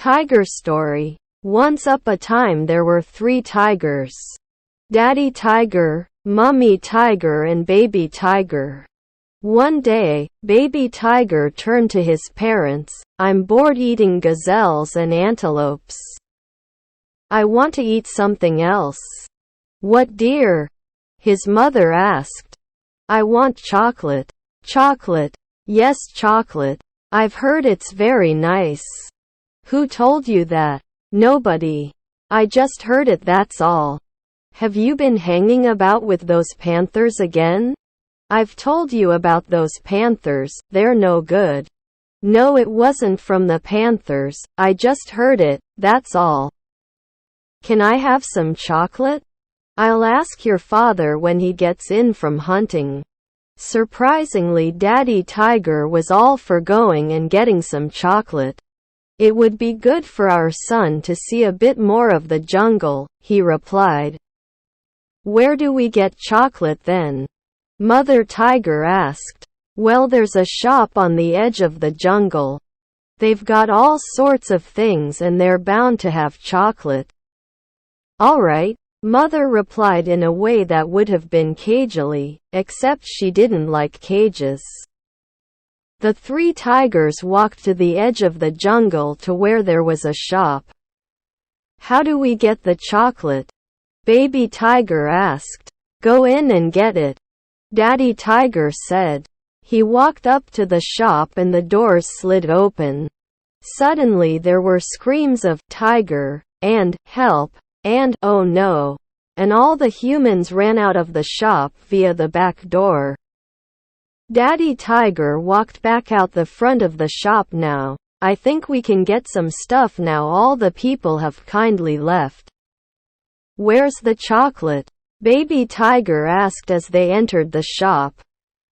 Tiger story. Once up a time there were 3 tigers. Daddy Tiger, Mummy Tiger and Baby Tiger. One day, Baby Tiger turned to his parents, "I'm bored eating gazelles and antelopes. I want to eat something else." "What, dear?" his mother asked. "I want chocolate." "Chocolate?" "Yes, chocolate. I've heard it's very nice." "Who told you that?" "Nobody. I just heard it, that's all." "Have you been hanging about with those panthers again?" "I've told you about those panthers, they're no good." "No, it wasn't from the panthers, I just heard it, that's all." "Can I have some chocolate?" "I'll ask your father when he gets in from hunting." Surprisingly, Daddy Tiger was all for going and getting some chocolate. "It would be good for our son to see a bit more of the jungle," he replied. "Where do we get chocolate then?" Mother Tiger asked. "Well, there's a shop on the edge of the jungle. They've got all sorts of things and they're bound to have chocolate." "All right," Mother replied in a way that would have been cagey, except she didn't like cages. The 3 tigers walked to the edge of the jungle to where there was a shop. "How do we get the chocolate?" Baby Tiger asked. "Go in and get it," Daddy Tiger said. He walked up to the shop and the doors slid open. Suddenly there were screams of "Tiger" and "Help" and "Oh no," and all the humans ran out of the shop via the back door. Daddy Tiger walked back out the front of the shop. "Now, I think we can get some stuff now all the people have kindly left." "Where's the chocolate?" Baby Tiger asked as they entered the shop.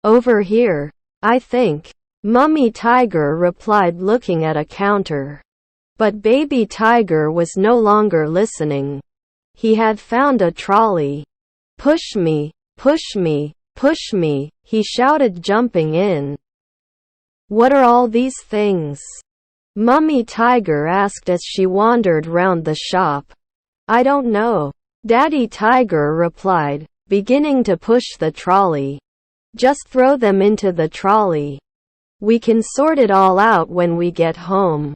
"Over here, I think," Mummy Tiger replied, looking at a counter. But Baby Tiger was no longer listening. He had found a trolley. "Push me, push me, push me," he shouted, jumping in. "What are all these things?" Mummy Tiger asked as she wandered round the shop. "I don't know," Daddy Tiger replied, beginning to push the trolley. "Just throw them into the trolley. We can sort it all out when we get home."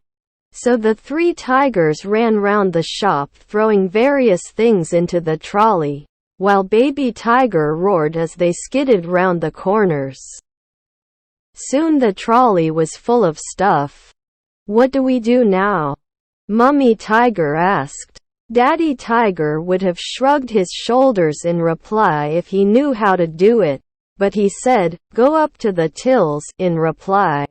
So the 3 tigers ran round the shop throwing various things into the trolley, while Baby Tiger roared as they skidded round the corners. Soon the trolley was full of stuff. "What do we do now?" Mummy Tiger asked. Daddy Tiger would have shrugged his shoulders in reply if he knew how to do it, but he said, "Go up to the tills," in reply.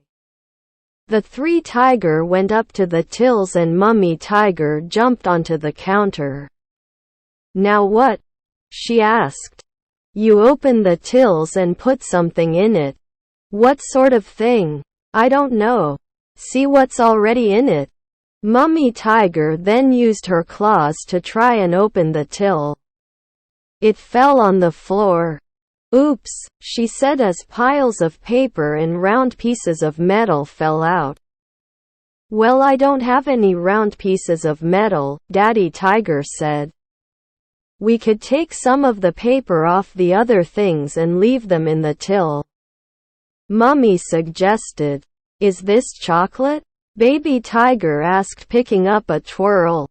The 3 tigers went up to the tills and Mummy Tiger jumped onto the counter. "Now what?" she asked. "You open the tills and put something in it." "What sort of thing?" "I don't know. See what's already in it." Mummy Tiger then used her claws to try and open the till. It fell on the floor. "Oops," she said as piles of paper and round pieces of metal fell out. "Well, I don't have any round pieces of metal," Daddy Tiger said. "We could take some of the paper off the other things and leave them in the till," Mummy suggested. "Is this chocolate?" Baby Tiger asked, picking up a twirl.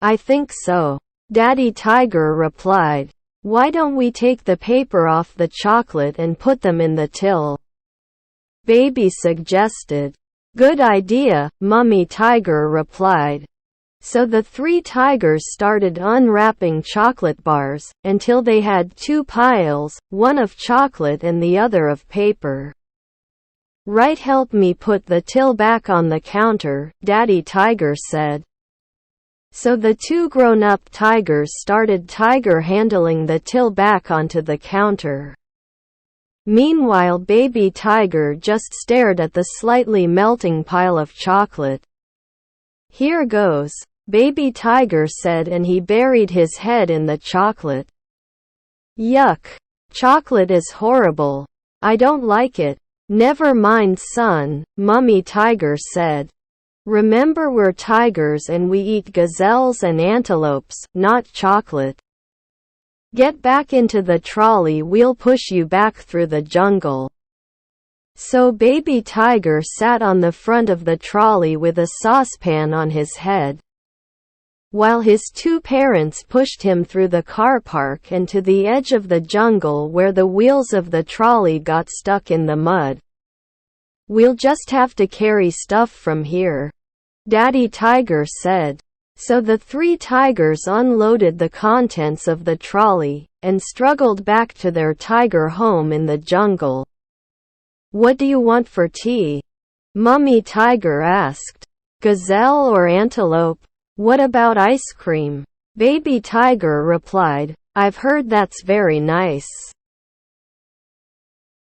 "I think so," Daddy Tiger replied. "Why don't we take the paper off the chocolate and put them in the till?" Baby suggested. "Good idea," Mummy Tiger replied. So the 3 tigers started unwrapping chocolate bars, until they had 2 piles, one of chocolate and the other of paper. "Right, help me put the till back on the counter," Daddy Tiger said. So the 2 grown-up tigers started tiger handling the till back onto the counter. Meanwhile, Baby Tiger just stared at the slightly melting pile of chocolate. "Here goes," Baby Tiger said, and he buried his head in the chocolate. "Yuck. Chocolate is horrible. I don't like it." "Never mind, son," Mummy Tiger said. Remember, we're tigers and we eat gazelles and antelopes, not chocolate. Get back into the trolley, we'll push you back through the jungle. So baby tiger sat on the front of the trolley with a saucepan on his head, while his two parents pushed him through the car park and to the edge of the jungle where the wheels of the trolley got stuck in the mud. We'll just have to carry stuff from here, Daddy Tiger said. So the three tigers unloaded the contents of the trolley, and struggled back to their tiger home in the jungle. What do you want for tea? Mummy Tiger asked. Gazelle or antelope? What about ice cream? Baby Tiger replied, I've heard that's very nice.